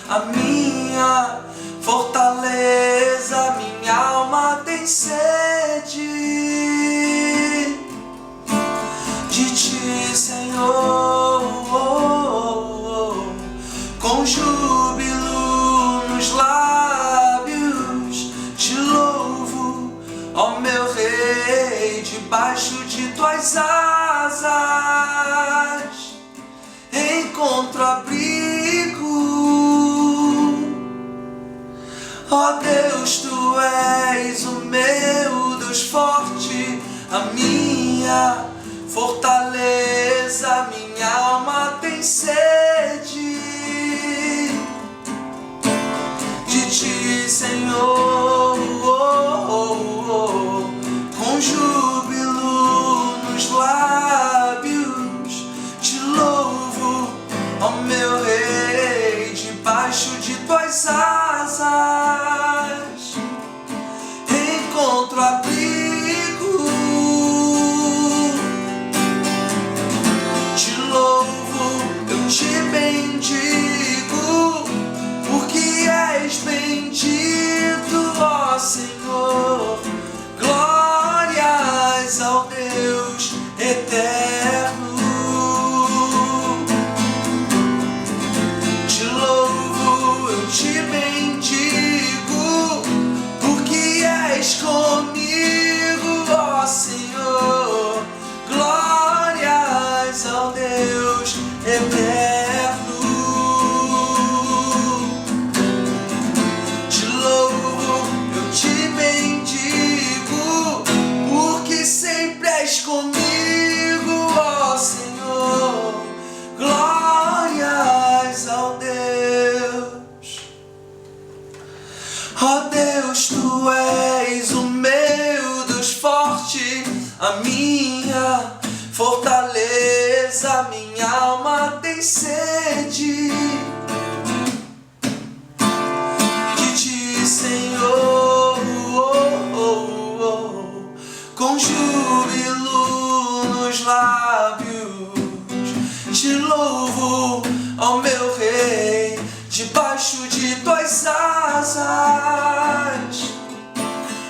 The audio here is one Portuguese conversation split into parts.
a minha fortaleza, minha alma tem sede de ti, Senhor. Com júbilo nos lábios te louvo, ó meu Rei, debaixo de tuas asas encontro abrigo. Ó Deus, tu és o meu Deus forte, a minha fortaleza, minha alma tem sede de ti, Senhor. Com júbilo nos lábios te louvo, ó meu Rei, debaixo de tuas asas encontro abrigo. Te louvo, eu te bendigo, porque és bendito, ó Senhor. Glórias ao Deus eterno. Te louvo, eu te bendigo, porque és comigo, ó Senhor. Glórias ao Deus eterno. Te louvo, eu te bendigo, porque sempre és comigo, ó Senhor. Glórias ao Deus. Ó Deus, tu és o meu Deus forte, a minha fortaleza, minha alma tem sede de ti, Senhor. Com júbilo nos lábios te louvo, ó meu Rei, debaixo de tuas asas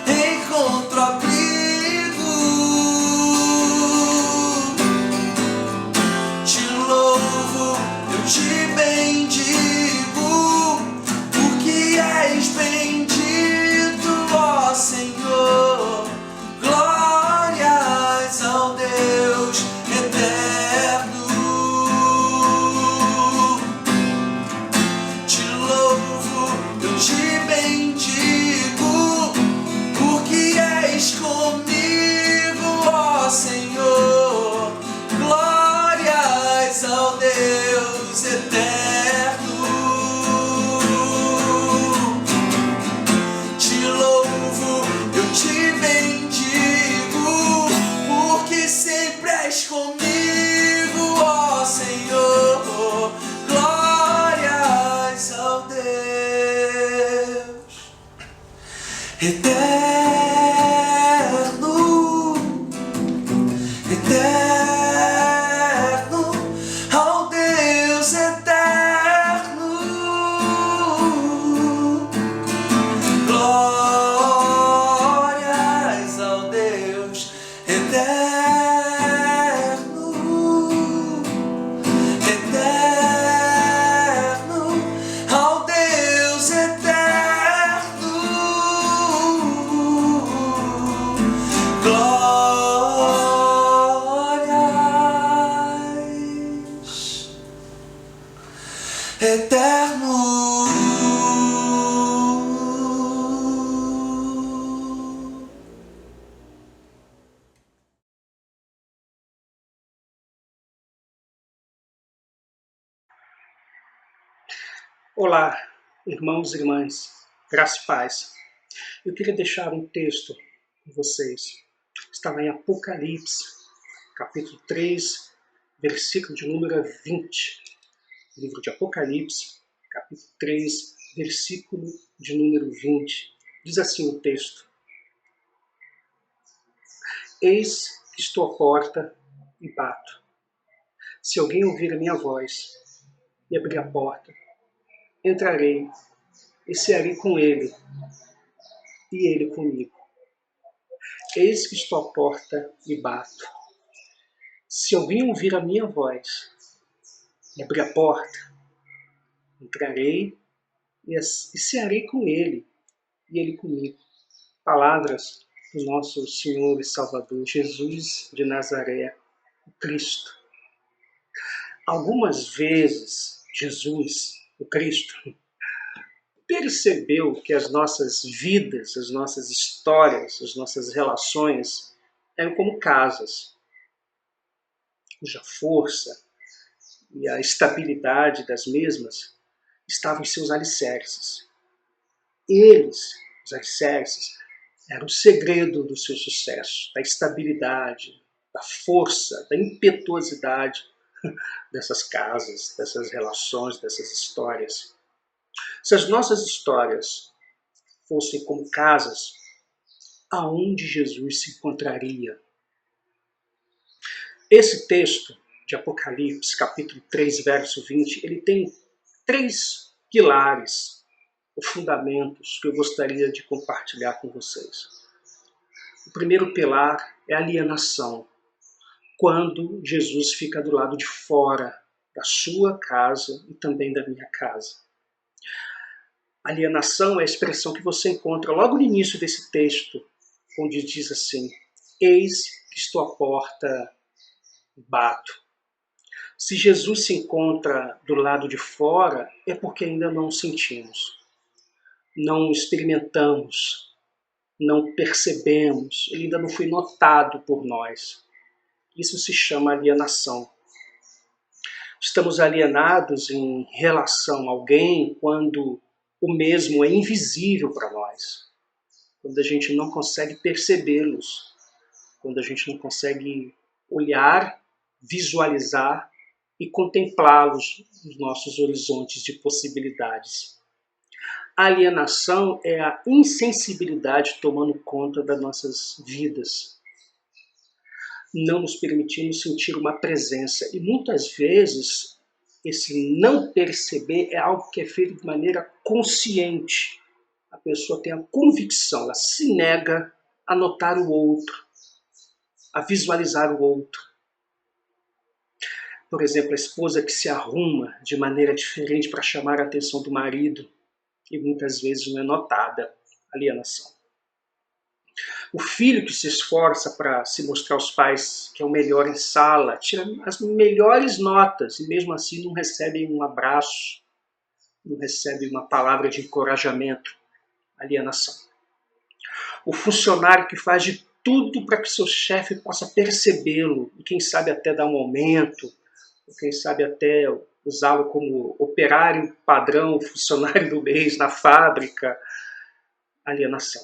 encontro abrigo. Te louvo, eu te bendigo, porque és bendito, ó Senhor. Glórias ao Deus eterno. Te louvo, eu te bendigo, porque és comigo, ó Senhor. Glórias ao Deus eterno. Te louvo, eu te bendigo, porque sempre és comigo, ó Senhor. Glórias ao Deus eterno, eterno, ao Deus eterno. Glórias ao Deus eterno, eterno, ao Deus eterno. Glórias eterno. Olá, irmãos e irmãs, graça e paz. Eu queria deixar um texto com vocês. Está lá em Apocalipse, capítulo 3, versículo de número 20. Livro de Apocalipse, capítulo 3, versículo de número 20. Diz assim o texto: Eis que estou à porta e bato. Se alguém ouvir a minha voz e abrir a porta, entrarei e cearei com ele, e ele comigo. Eis que estou à porta e bato. Se alguém ouvir a minha voz e abrir a porta, entrarei e cearei com ele, e ele comigo. Palavras do nosso Senhor e Salvador Jesus de Nazaré, o Cristo. Algumas vezes, Jesus, o Cristo, percebeu que as nossas vidas, as nossas histórias, as nossas relações eram como casas, cuja força e a estabilidade das mesmas estavam em seus alicerces. Eles, os alicerces, eram o segredo do seu sucesso, da estabilidade, da força, da impetuosidade dessas casas, dessas relações, dessas histórias. Se as nossas histórias fossem como casas, aonde Jesus se encontraria? Esse texto de Apocalipse, capítulo 3, verso 20, ele tem 3 pilares, ou fundamentos, que eu gostaria de compartilhar com vocês. O primeiro pilar é a alienação, quando Jesus fica do lado de fora da sua casa e também da minha casa. Alienação é a expressão que você encontra logo no início desse texto, onde diz assim: eis que estou à porta e bato. Se Jesus se encontra do lado de fora, é porque ainda não o sentimos, não experimentamos, não percebemos, ele ainda não foi notado por nós. Isso se chama alienação. Estamos alienados em relação a alguém quando o mesmo é invisível para nós, quando a gente não consegue percebê-los, quando a gente não consegue olhar, visualizar e contemplá-los nos nossos horizontes de possibilidades. A alienação é a insensibilidade tomando conta das nossas vidas. Não nos permitimos sentir uma presença. E muitas vezes, esse não perceber é algo que é feito de maneira consciente. A pessoa tem a convicção, ela se nega a notar o outro, a visualizar o outro. Por exemplo, a esposa que se arruma de maneira diferente para chamar a atenção do marido e muitas vezes não é notada. Alienação. O filho que se esforça para se mostrar aos pais que é o melhor em sala, tira as melhores notas e mesmo assim não recebe um abraço, não recebe uma palavra de encorajamento. Alienação. O funcionário que faz de tudo para que seu chefe possa percebê-lo e quem sabe até dar um aumento, ou quem sabe até usá-lo como operário padrão, funcionário do mês na fábrica. Alienação.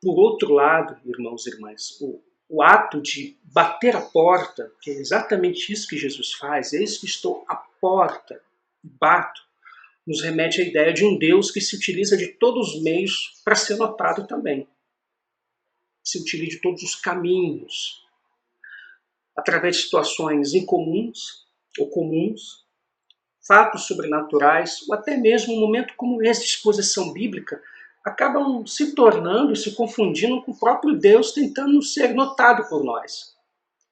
Por outro lado, irmãos e irmãs, o ato de bater a porta, que é exatamente isso que Jesus faz, eis que estou à porta e bato, nos remete à ideia de um Deus que se utiliza de todos os meios para ser notado também. Se utiliza de todos os caminhos, através de situações incomuns ou comuns, fatos sobrenaturais, ou até mesmo um momento como esse de exposição bíblica, acabam se tornando e se confundindo com o próprio Deus tentando ser notado por nós.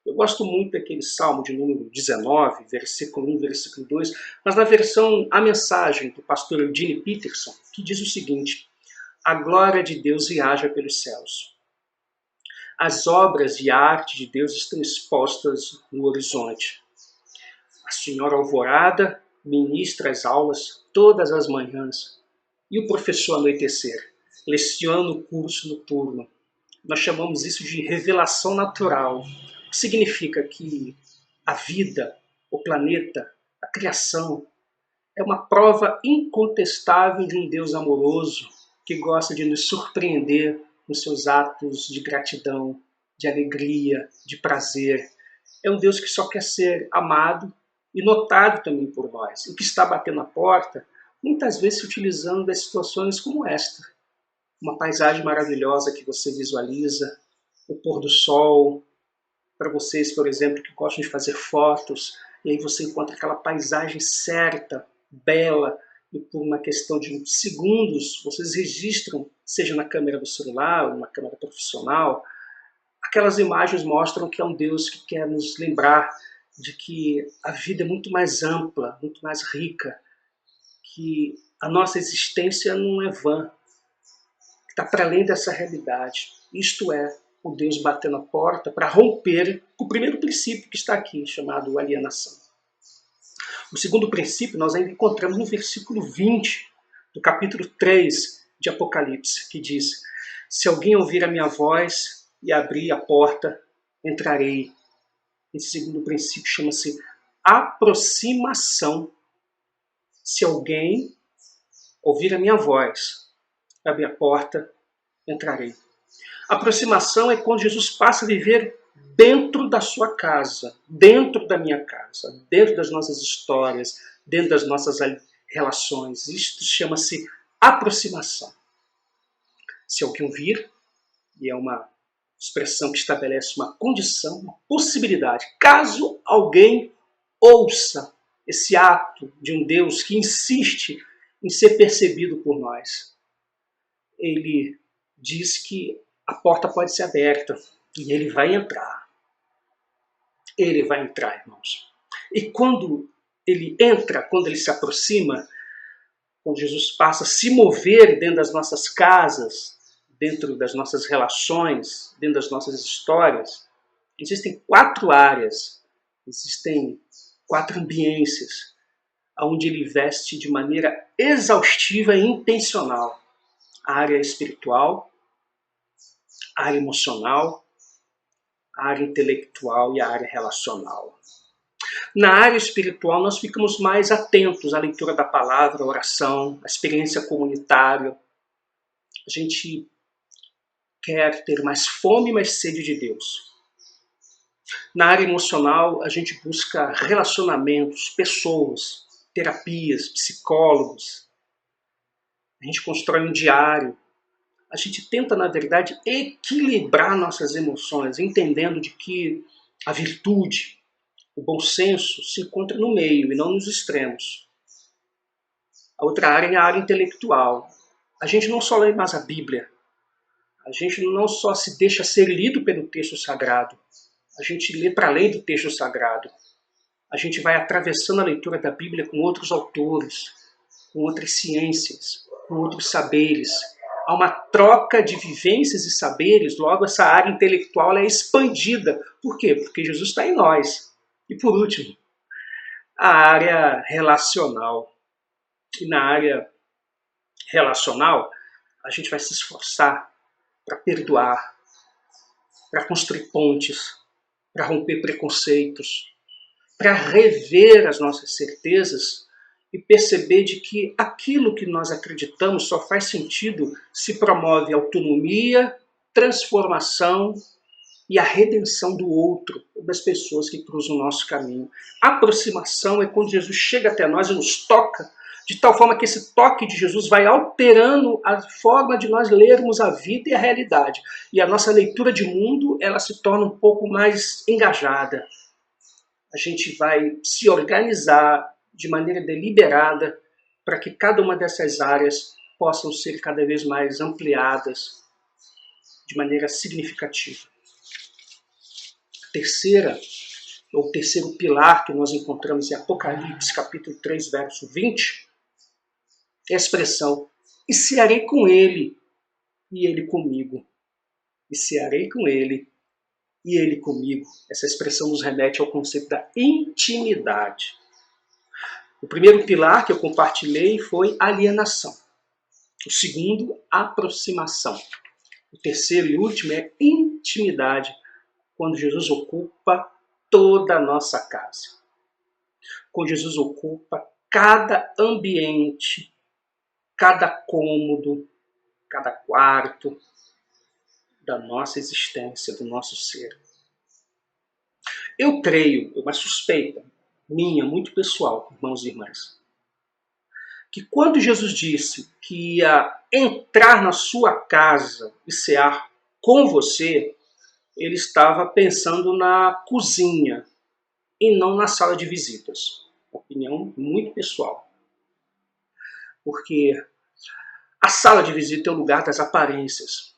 Eu gosto muito daquele Salmo de número 19, versículo 1, versículo 2, mas na versão A Mensagem, do pastor Eugene Peterson, que diz o seguinte: a glória de Deus viaja pelos céus. As obras e a arte de Deus estão expostas no horizonte. A senhora Alvorada ministra as aulas todas as manhãs, e o professor anoitecer leciona o curso noturno. Nós chamamos isso de revelação natural. Significa que a vida, o planeta, a criação, é uma prova incontestável de um Deus amoroso que gosta de nos surpreender nos seus atos de gratidão, de alegria, de prazer. É um Deus que só quer ser amado e notado também por nós, e que está batendo a porta, muitas vezes se utilizando das situações como esta. Uma paisagem maravilhosa que você visualiza, o pôr do sol, para vocês, por exemplo, que gostam de fazer fotos, e aí você encontra aquela paisagem certa bela, e por uma questão de segundos, vocês registram, seja na câmera do celular ou na câmera profissional, aquelas imagens mostram que é um Deus que quer nos lembrar de que a vida é muito mais ampla, muito mais rica, que a nossa existência não é vã, que está para além dessa realidade. Isto é, o Deus batendo a porta para romper o primeiro princípio que está aqui, chamado alienação. O segundo princípio nós ainda encontramos no versículo 20 do capítulo 3 de Apocalipse, que diz: se alguém ouvir a minha voz e abrir a porta, entrarei. Esse segundo princípio chama-se aproximação. Se alguém ouvir a minha voz, abrir a porta, entrarei. Aproximação é quando Jesus passa a viver dentro da sua casa, dentro da minha casa, dentro das nossas histórias, dentro das nossas relações. Isto chama-se aproximação. Se alguém ouvir, e é uma expressão que estabelece uma condição, uma possibilidade, caso alguém ouça esse ato de um Deus que insiste em ser percebido por nós. Ele diz que a porta pode ser aberta e ele vai entrar. Ele vai entrar, irmãos. E quando ele entra, quando ele se aproxima, quando Jesus passa a se mover dentro das nossas casas, dentro das nossas relações, dentro das nossas histórias, existem 4 áreas, existem 4 ambiências, onde ele veste de maneira exaustiva e intencional. A área espiritual, a área emocional, a área intelectual e a área relacional. Na área espiritual, nós ficamos mais atentos à leitura da palavra, à oração, à experiência comunitária. A gente quer ter mais fome e mais sede de Deus. Na área emocional, a gente busca relacionamentos, pessoas, terapias, psicólogos. A gente constrói um diário. A gente tenta, na verdade, equilibrar nossas emoções, entendendo de que a virtude, o bom senso se encontra no meio e não nos extremos. A outra área é a área intelectual. A gente não só lê mais a Bíblia, a gente não só se deixa ser lido pelo texto sagrado, a gente lê para além do texto sagrado. A gente vai atravessando a leitura da Bíblia com outros autores, com outras ciências, com outros saberes. Há uma troca de vivências e saberes, logo essa área intelectual é expandida. Por quê? Porque Jesus está em nós. E por último, a área relacional. E na área relacional, a gente vai se esforçar para perdoar, para construir pontes, para romper preconceitos, para rever as nossas certezas e perceber de que aquilo que nós acreditamos só faz sentido se promove autonomia, transformação e a redenção do outro, das pessoas que cruzam o nosso caminho. A aproximação é quando Jesus chega até nós e nos toca, de tal forma que esse toque de Jesus vai alterando a forma de nós lermos a vida e a realidade. E a nossa leitura de mundo, ela se torna um pouco mais engajada. A gente vai se organizar de maneira deliberada para que cada uma dessas áreas possam ser cada vez mais ampliadas de maneira significativa. O terceiro pilar que nós encontramos em Apocalipse, capítulo 3, verso 20, é a expressão: e cearei com ele, e ele comigo. E cearei com ele, e ele comigo. Essa expressão nos remete ao conceito da intimidade. O primeiro pilar que eu compartilhei foi alienação. O segundo, aproximação. O terceiro e último é intimidade, quando Jesus ocupa toda a nossa casa. Quando Jesus ocupa cada ambiente, cada cômodo, cada quarto da nossa existência, do nosso ser. Eu creio, uma suspeita minha, muito pessoal, irmãos e irmãs, que quando Jesus disse que ia entrar na sua casa e cear com você, ele estava pensando na cozinha e não na sala de visitas. Opinião muito pessoal. porque a sala de visita é o lugar das aparências.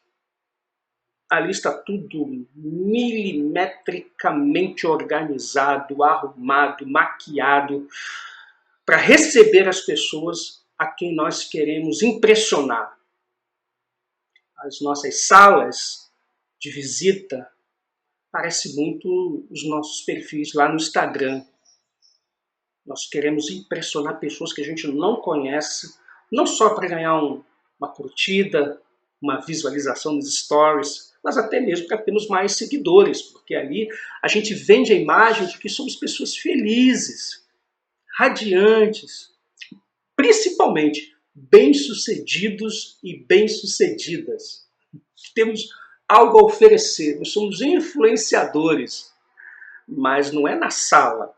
Ali está tudo milimetricamente organizado, arrumado, maquiado, para receber as pessoas a quem nós queremos impressionar. As nossas salas de visita parecem muito os nossos perfis lá no Instagram. Nós queremos impressionar pessoas que a gente não conhece, não só para ganhar uma curtida, uma visualização nos stories, mas até mesmo para termos mais seguidores, porque ali a gente vende a imagem de que somos pessoas felizes, radiantes, principalmente bem-sucedidos e bem-sucedidas. Temos algo a oferecer, nós somos influenciadores, mas não é na sala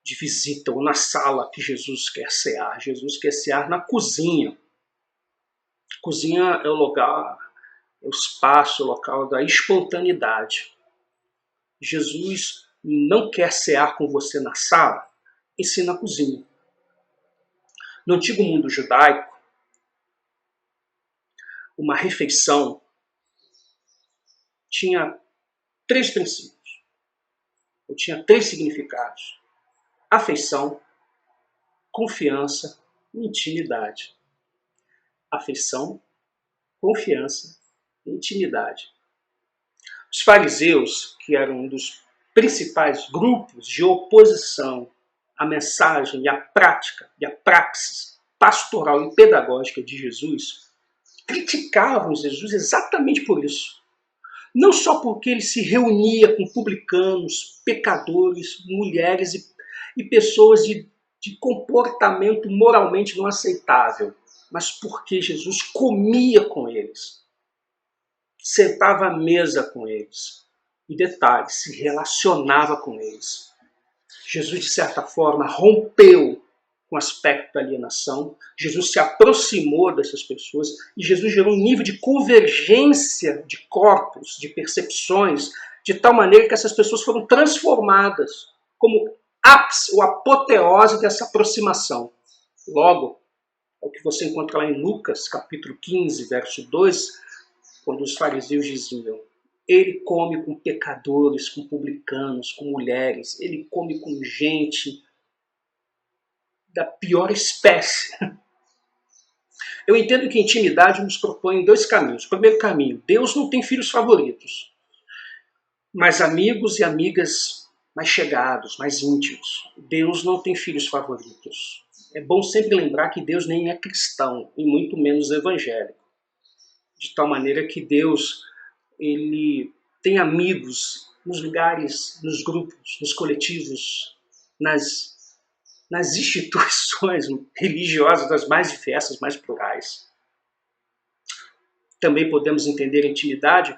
de visita ou na sala que Jesus quer cear. Jesus quer cear na cozinha. A cozinha é o lugar, é o espaço, o local da espontaneidade. Jesus não quer cear com você na sala, e sim na cozinha. No antigo mundo judaico, uma refeição tinha 3 princípios, ou tinha 3 significados: afeição, confiança e intimidade. Afeição, confiança e intimidade. Os fariseus, que eram um dos principais grupos de oposição à mensagem e à prática e à praxis pastoral e pedagógica de Jesus, criticavam Jesus exatamente por isso. Não só porque ele se reunia com publicanos, pecadores, mulheres e pessoas de comportamento moralmente não aceitável, mas porque Jesus comia com eles, sentava à mesa com eles e, detalhe, se relacionava com eles. Jesus, de certa forma, rompeu com o aspecto da alienação, Jesus se aproximou dessas pessoas e Jesus gerou um nível de convergência de corpos, de percepções, de tal maneira que essas pessoas foram transformadas como ápice ou apoteose dessa aproximação. Logo, é o que você encontra lá em Lucas, capítulo 15, verso 2, quando os fariseus diziam: ele come com pecadores, com publicanos, com mulheres, ele come com gente da pior espécie. Eu entendo que a intimidade nos propõe 2 caminhos. O primeiro caminho: Deus não tem filhos favoritos, mas amigos e amigas mais chegados, mais íntimos. Deus não tem filhos favoritos. É bom sempre lembrar que Deus nem é cristão, e muito menos evangélico. De tal maneira que Deus, ele tem amigos nos lugares, nos grupos, nos coletivos, nas instituições religiosas das mais diversas, mais plurais. Também podemos entender a intimidade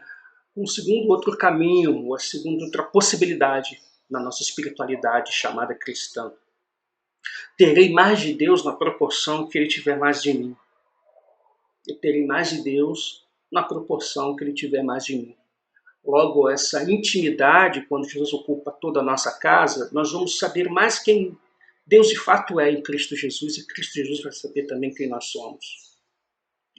como um segundo outro caminho, ou a segunda outra possibilidade na nossa espiritualidade chamada cristã. Terei mais de Deus na proporção que Ele tiver mais de mim. Eu terei mais de Deus na proporção que Ele tiver mais de mim. Logo, essa intimidade, quando Jesus ocupa toda a nossa casa, nós vamos saber mais quem Deus de fato é em Cristo Jesus, e Cristo Jesus vai saber também quem nós somos.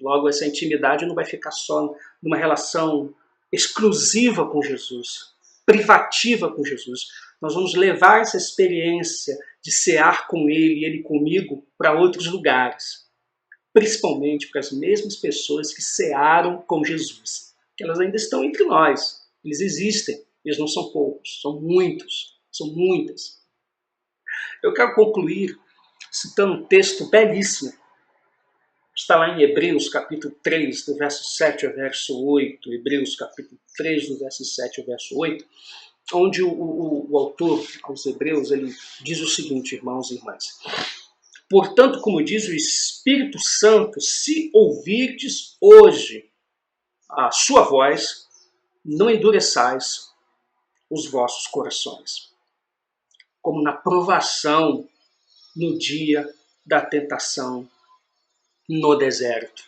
Logo, essa intimidade não vai ficar só numa relação exclusiva com Jesus, privativa com Jesus. Nós vamos levar essa experiência de cear com Ele e Ele comigo para outros lugares, principalmente para as mesmas pessoas que cearam com Jesus, que elas ainda estão entre nós. Eles existem, eles não são poucos, são muitos, são muitas. Eu quero concluir citando um texto belíssimo. Está lá em Hebreus, capítulo 3, do verso 7 ao verso 8. Hebreus, capítulo 3, do verso 7 ao verso 8, onde o autor aos Hebreus ele diz o seguinte, irmãos e irmãs: portanto, como diz o Espírito Santo, se ouvirdes hoje a sua voz, não endureçais os vossos corações, como na provação no dia da tentação no deserto.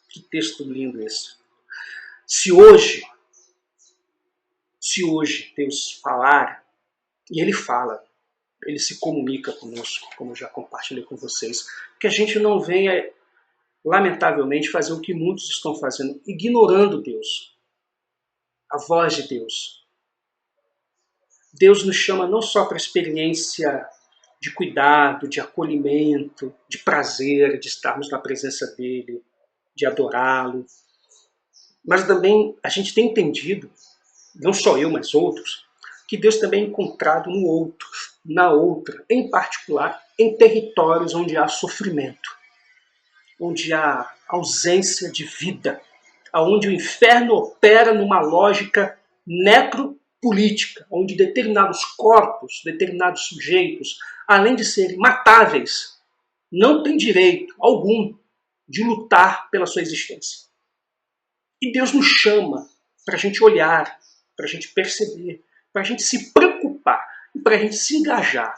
Que texto lindo esse. Se hoje Deus falar, e Ele fala, Ele se comunica conosco, como eu já compartilhei com vocês. Que a gente não venha, lamentavelmente, fazer o que muitos estão fazendo, ignorando Deus, a voz de Deus. Deus nos chama não só para a experiência de cuidado, de acolhimento, de prazer, de estarmos na presença dele, de adorá-lo, mas também a gente tem entendido, não só eu, mas outros, que Deus também é encontrado no outro, na outra, em particular em territórios onde há sofrimento, onde há ausência de vida, onde o inferno opera numa lógica necropolítica, onde determinados corpos, determinados sujeitos, além de serem matáveis, não têm direito algum de lutar pela sua existência. E Deus nos chama para a gente olhar, para a gente perceber, para a gente se preocupar e para a gente se engajar.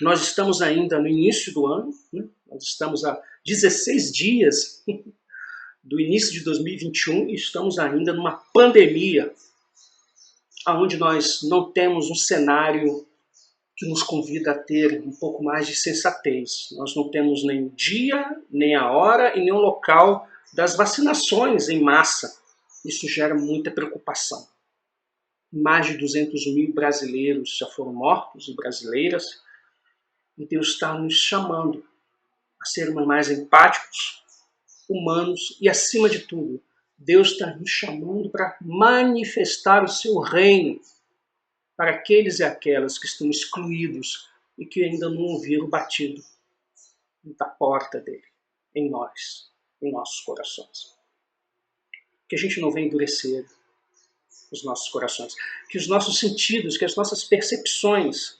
Nós estamos ainda no início do ano, né? Nós estamos a 16 dias do início de 2021 e estamos ainda numa pandemia onde nós não temos um cenário que nos convida a ter um pouco mais de sensatez. Nós não temos nem o dia, nem a hora e nem o local das vacinações em massa. Isso gera muita preocupação. Mais de 200 mil brasileiros já foram mortos e brasileiras, e Deus está nos chamando a sermos mais empáticos, humanos e, acima de tudo, Deus está nos chamando para manifestar o seu reino para aqueles e aquelas que estão excluídos e que ainda não ouviram o batido da porta dele, em nós, em nossos corações. Que a gente não venha endurecer os nossos corações, que os nossos sentidos, que as nossas percepções,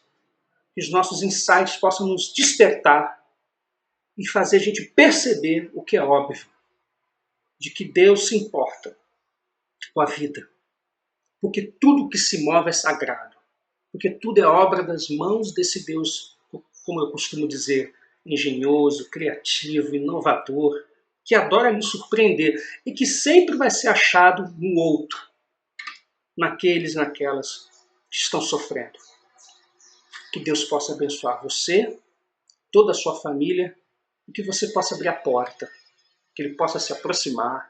que os nossos insights possam nos despertar e fazer a gente perceber o que é óbvio, de que Deus se importa com a vida, porque tudo que se move é sagrado, porque tudo é obra das mãos desse Deus, como eu costumo dizer, engenhoso, criativo, inovador, que adora me surpreender e que sempre vai ser achado no outro, naqueles e naquelas que estão sofrendo. Que Deus possa abençoar você, toda a sua família, e que você possa abrir a porta, que Ele possa se aproximar,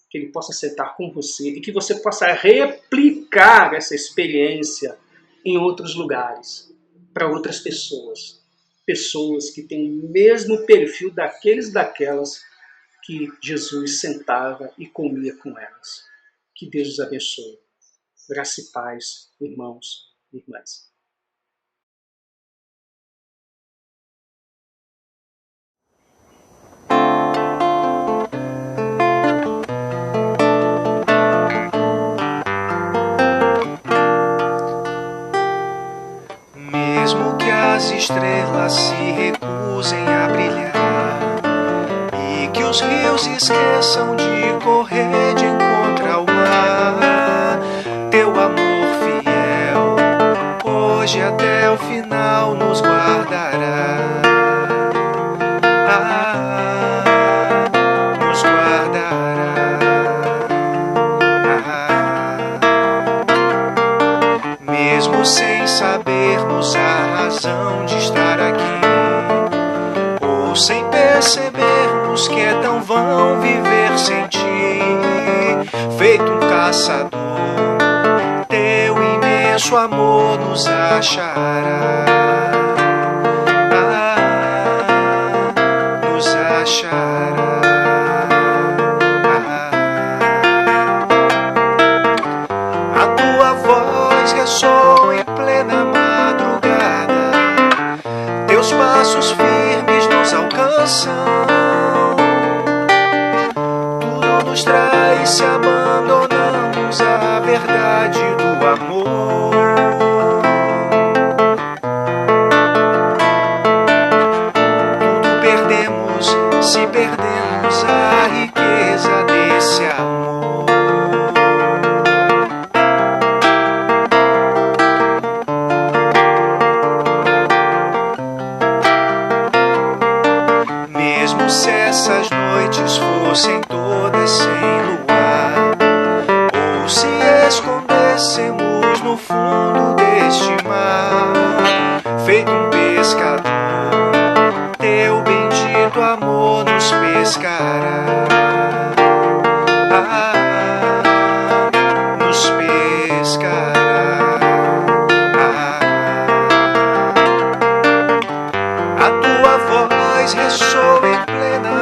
que Ele possa sentar com você e que você possa replicar essa experiência em outros lugares, para outras pessoas. Pessoas que têm o mesmo perfil daqueles e daquelas que Jesus sentava e comia com elas. Que Deus os abençoe. Graça e paz, irmãos e irmãs. Mesmo que as estrelas se recusem a brilhar e que os rios esqueçam de correr de encontro ao mar, teu amor fiel hoje até o final nos guardará. Nos guardará. Mesmo sem sabermos a razão de estar aqui, ou sem percebermos que é tão vão viver sem ti, feito um caçador, teu imenso amor nos achará. Nos achará. A tua voz ressoa em plena madrugada, teus passos firmes nos alcançam. Tudo nos traz se abandonamos à verdade do amor. Tudo perdemos se perdemos a riqueza desse amor. Mesmo se essas noites fossem todas sem luar, ou se escondêssemos no fundo deste mar, feito um pescador, teu bendito amor nos pescará. Nos pescará. A tua voz ressoa em plena